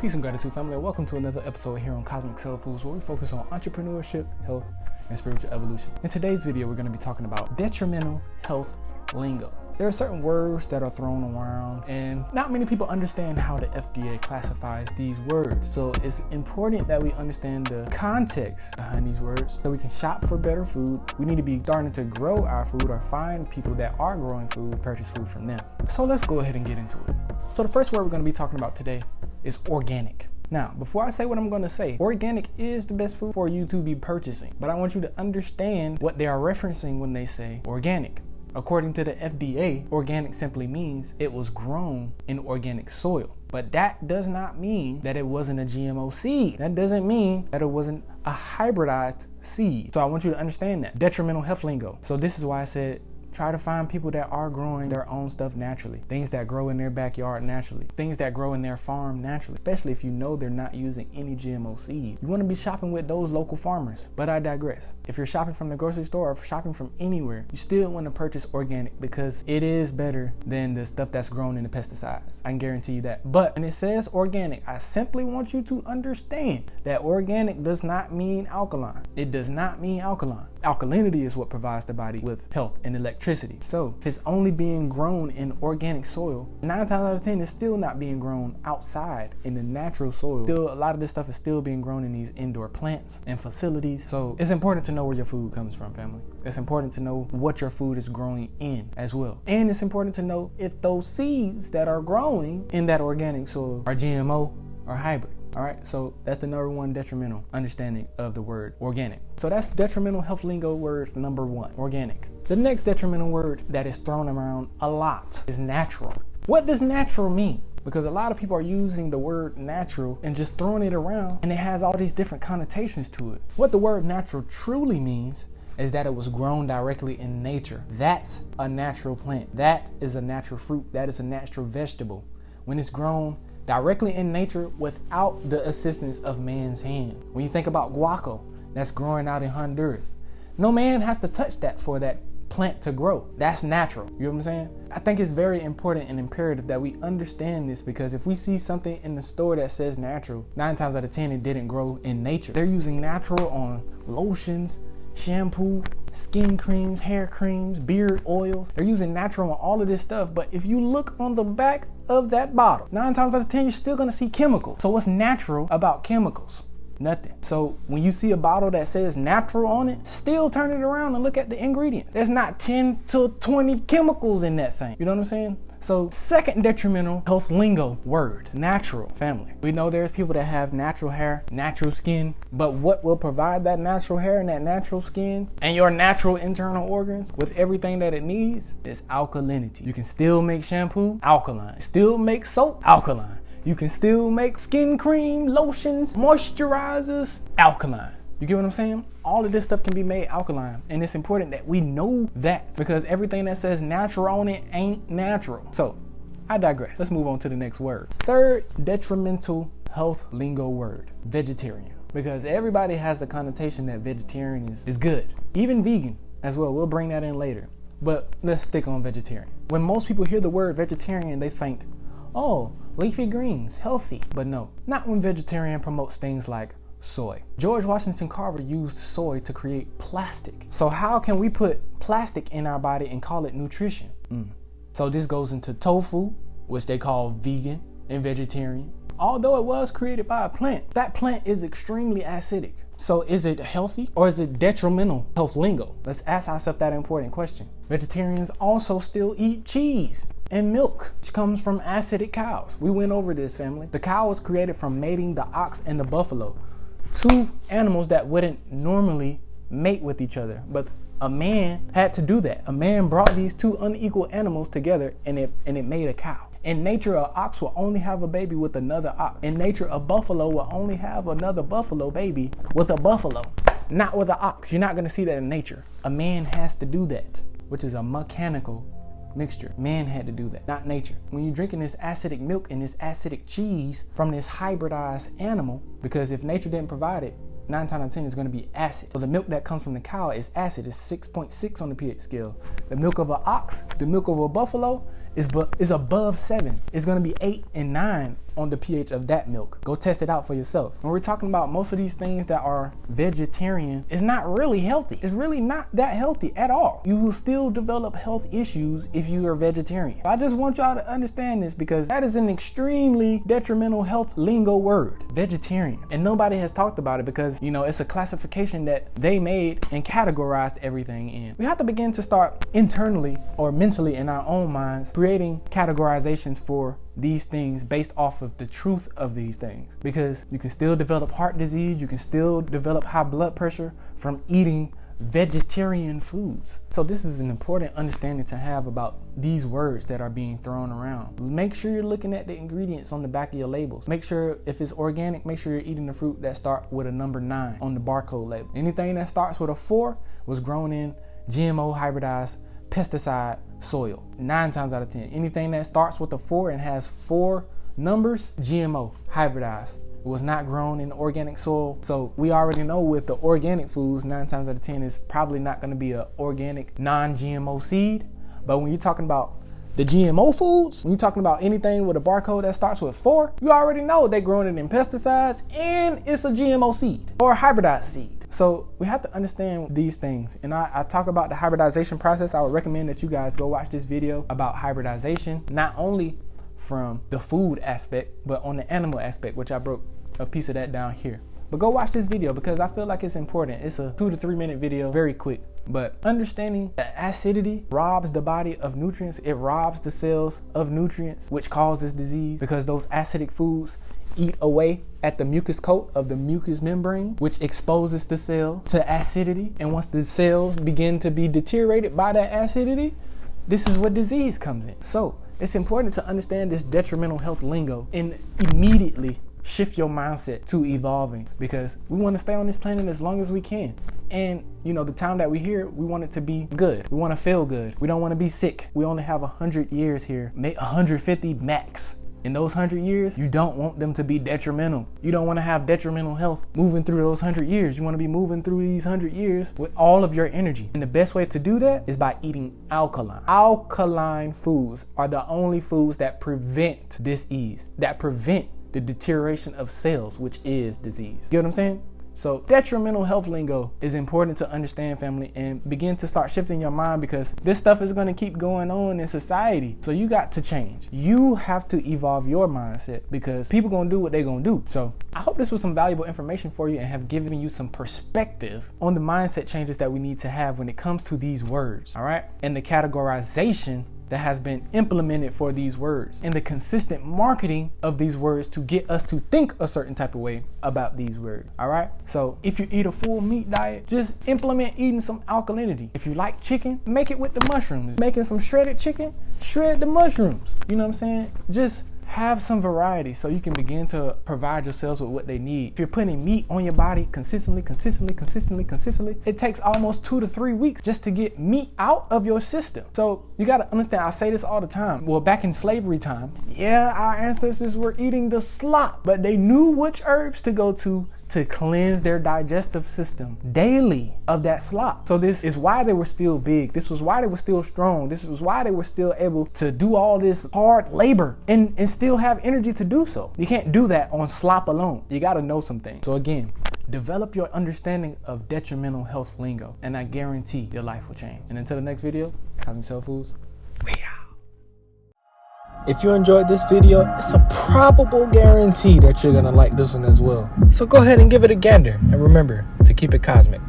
Peace and gratitude, family, and welcome to another episode here on CosmicCellFoods, where we focus on entrepreneurship, health, and spiritual evolution. In today's video, we're going to be talking about detrimental health lingo. There are certain words that are thrown around, and not many people understand how the FDA classifies these words. So it's important that we understand the context behind these words so we can shop for better food. We need to be starting to grow our food or find people that are growing food, purchase food from them. So let's go ahead and get into it. So the first word we're going to be talking about today is organic. Now, before I say what I'm going to say, organic is the best food for you to be purchasing, but I want you to understand what they are referencing when they say organic. According to the FDA, organic simply means it was grown in organic soil. But that does not mean that it wasn't a GMO seed. That doesn't mean that it wasn't a hybridized seed. So I want you to understand that. Detrimental health lingo. So this is why I said try to find people that are growing their own stuff naturally. Things that grow in their backyard naturally. Things that grow in their farm naturally, especially if you know they're not using any GMO seed. You want to be shopping with those local farmers, but I digress. If you're shopping from the grocery store or shopping from anywhere, you still want to purchase organic because it is better than the stuff that's grown in the pesticides. I can guarantee you that. But when it says organic, I simply want you to understand that organic does not mean alkaline. It does not mean alkaline. Alkalinity is what provides the body with health and electricity. So if it's only being grown in organic soil, 9 times out of 10 it's still not being grown outside in the natural soil. Still, a lot of this stuff is still being grown in these indoor plants and facilities. So it's important to know where your food comes from, family. It's important to know what your food is growing in as well. And it's important to know if those seeds that are growing in that organic soil are GMO or hybrid. All right, so that's the number one detrimental understanding of the word organic. So that's detrimental health lingo word number one, organic. The next detrimental word that is thrown around a lot is natural. What does natural mean? Because a lot of people are using the word natural and just throwing it around, and it has all these different connotations to it. What the word natural truly means is that it was grown directly in nature. That's a natural plant. That is a natural fruit. That is a natural vegetable. When it's grown directly in nature without the assistance of man's hand. When you think about guaco that's growing out in Honduras, no man has to touch that for that plant to grow. That's natural. You know what I'm saying? I think it's very important and imperative that we understand this, because if we see something in the store that says natural, 9 times out of 10 it didn't grow in nature. They're using natural on lotions, shampoo, skin creams, hair creams, beard oils. They're using natural on all of this stuff, but if you look on the back of that bottle, 9 times out of 10 you're still gonna see chemicals. So what's natural about chemicals? Nothing. So when you see a bottle that says natural on it, still turn it around and look at the ingredients. There's not 10 to 20 chemicals in that thing. You know what I'm saying? So second detrimental health lingo word, natural, family. We know there's people that have natural hair, natural skin, but what will provide that natural hair and that natural skin and your natural internal organs with everything that it needs is alkalinity. You can still make shampoo, alkaline. Still make soap, alkaline. You can still make skin cream, lotions, moisturizers, alkaline. You get what I'm saying? All of this stuff can be made alkaline, and it's important that we know that, because everything that says natural on it ain't natural. So I digress. Let's move on to the next word. Third detrimental health lingo word, vegetarian. Because everybody has the connotation that vegetarian is good. Even vegan as well. We'll bring that in later. But let's stick on vegetarian. When most people hear the word vegetarian, they think, oh, leafy greens, healthy. But no, not when vegetarian promotes things like soy. George Washington Carver used soy to create plastic. So how can we put plastic in our body and call it nutrition? So this goes into tofu, which they call vegan and vegetarian. Although it was created by a plant, that plant is extremely acidic. So is it healthy or is it detrimental health lingo? Let's ask ourselves that important question. Vegetarians also still eat cheese and milk, which comes from acidic cows. We went over this, family. The cow was created from mating the ox and the buffalo, 2 animals that wouldn't normally mate with each other, but a man had to do that. A man brought these 2 unequal animals together, and it made a cow. In nature, an ox will only have a baby with another ox. In nature, a buffalo will only have another buffalo baby with a buffalo, not with an ox. You're not gonna see that in nature. A man has to do that, which is a mechanical mixture. Man had to do that, not nature. When you're drinking this acidic milk and this acidic cheese from this hybridized animal, because if nature didn't provide it, 9 times out of 10 is going to be acid. So the milk that comes from the cow is acid. It's 6.6 on the pH scale. The milk of an ox, the milk of a buffalo is above 7. It's going to be 8 and 9 on the pH of that milk. Go test it out for yourself. When we're talking about most of these things that are vegetarian, it's not really healthy. It's really not that healthy at all. You will still develop health issues if you are vegetarian. I just want y'all to understand this because that is an extremely detrimental health lingo word, vegetarian. And nobody has talked about it because, you know, it's a classification that they made and categorized everything in. We have to begin to start internally or mentally in our own minds creating categorizations for these things based off of the truth of these things, because you can still develop heart disease, you can still develop high blood pressure from eating vegetarian foods. So this is an important understanding to have about these words that are being thrown around. Make sure you're looking at the ingredients on the back of your labels. Make sure if it's organic, make sure you're eating the fruit that start with a number 9 on the barcode label. Anything that starts with a 4 was grown in GMO hybridized pesticide soil. 9 times out of 10. Anything that starts with a 4 and has 4 numbers, GMO hybridized. It was not grown in organic soil. So we already know with the organic foods, 9 times out of 10 is probably not going to be an organic non-GMO seed. But when you're talking about the GMO foods, when you're talking about anything with a barcode that starts with 4, you already know they're growing it in pesticides and it's a GMO seed or a hybridized seed. So we have to understand these things. And I talk about the hybridization process. I would recommend that you guys go watch this video about hybridization, not only from the food aspect, but on the animal aspect, which I broke a piece of that down here. But go watch this video because I feel like it's important. It's a 2 to 3 minute video, very quick. But understanding that acidity robs the body of nutrients, it robs the cells of nutrients, which causes disease because those acidic foods eat away at the mucus coat of the mucous membrane, which exposes the cell to acidity. And once the cells begin to be deteriorated by that acidity, this is where disease comes in. So it's important to understand this detrimental health lingo and immediately shift your mindset to evolving, because we want to stay on this planet as long as we can. And you know, the time that we're here, we want it to be good. We want to feel good. We don't want to be sick. We only have 100 years here, 150 max. In those 100 years, you don't want them to be detrimental. You don't want to have detrimental health moving through those 100 years. You want to be moving through these 100 years with all of your energy. And the best way to do that is by eating alkaline. Alkaline foods are the only foods that prevent disease, that prevent the deterioration of cells, which is disease. Get what I'm saying? So detrimental health lingo is important to understand, family, and begin to start shifting your mind, because this stuff is going to keep going on in society. So you got to change. You have to evolve your mindset, because people going to do what they're going to do. So I hope this was some valuable information for you and have given you some perspective on the mindset changes that we need to have when it comes to these words. All right. And the categorization that has been implemented for these words, and the consistent marketing of these words to get us to think a certain type of way about these words. All right. So if you eat a full meat diet, just implement eating some alkalinity. If you like chicken, make it with the mushrooms. Making some shredded chicken, shred the mushrooms. You know what I'm saying? Just have some variety so you can begin to provide yourselves with what they need. If you're putting meat on your body consistently, it takes almost 2 to 3 weeks just to get meat out of your system. So you got to understand, I say this all the time. Well, back in slavery time, yeah, our ancestors were eating the slop, but they knew which herbs to go to cleanse their digestive system daily of that slop. So this is why they were still big. This was why they were still strong. This was why they were still able to do all this hard labor and still have energy to do so. You can't do that on slop alone. You got to know some things. So again, develop your understanding of detrimental health lingo, and I guarantee your life will change. And until the next video, CosmicCellFoods, we out. If you enjoyed this video, it's a probable guarantee that you're gonna like this one as well. So go ahead and give it a gander, and remember to keep it cosmic.